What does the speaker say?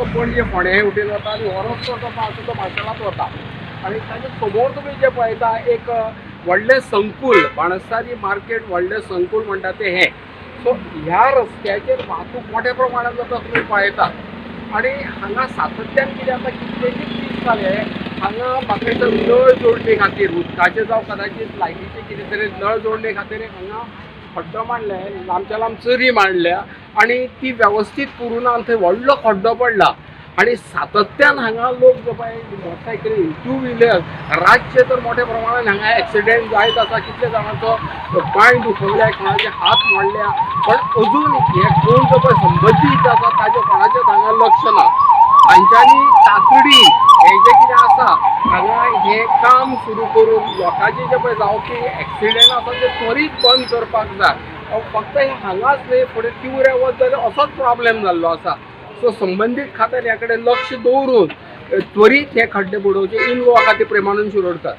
तो पणजे फोंड्या वटेन वता आनी हो रस्तो जो आसा तो मार्शलांत वता आनी ताचे समोर तुमी जे पळयता एक व्हडलें संकूल बाणस्तारी मार्केट व्हडलें संकूल म्हणटा तें हें. सो ह्या रस्त्याचेर वाहतूक मोठ्या प्रमाणात जाता तुमी पळयतात आनी हांगा सातत्यान कितें जाता कितलेशेच दीस जाले हांगा म्हाका दिसता नळ जोडणे खातीर उदकाचे जावं कदाचित लायटीचे कितें तरी नळ जोडणे खातीर हांगा खड्डो मांडले लांबच्या लांब चरी मांडल्या आनी ती वेवस्थीत करुना थंय व्हडलो खड्डो पडला आनी सातत्यान हांगा लोक जो पळय मोटरसायकली टू व्हिलर रातचे तर मोठ्या प्रमाणात हांगा एक्सिडेंट जायत आसा. कितले जाणांचो पांय दुखवल्या कोणाचे हात मोडल्या पण अजून हे कोण जो पळय संबंदीत आसा ताजे कोणाचेच हांगा लक्ष ना. तांच्यांनी तातडी हे जे कितें आसा हांगा हे काम सुरू करून लोकांचे जे पळय जावपी एक्सिडेंट आसा ते त्वरीत बंद करपाक जाय. फक्त हांगाच न्हय फुडें तिवऱ्या वच जाल्यार असोच प्रॉब्लेम जाल्लो आसा. सो संबंदीत खात्यान ह्या कडेन लक्ष दवरून त्वरीत हे खड्डे बुडोवचे इन गोवा खातीर प्रेमानंद शिरोडकर.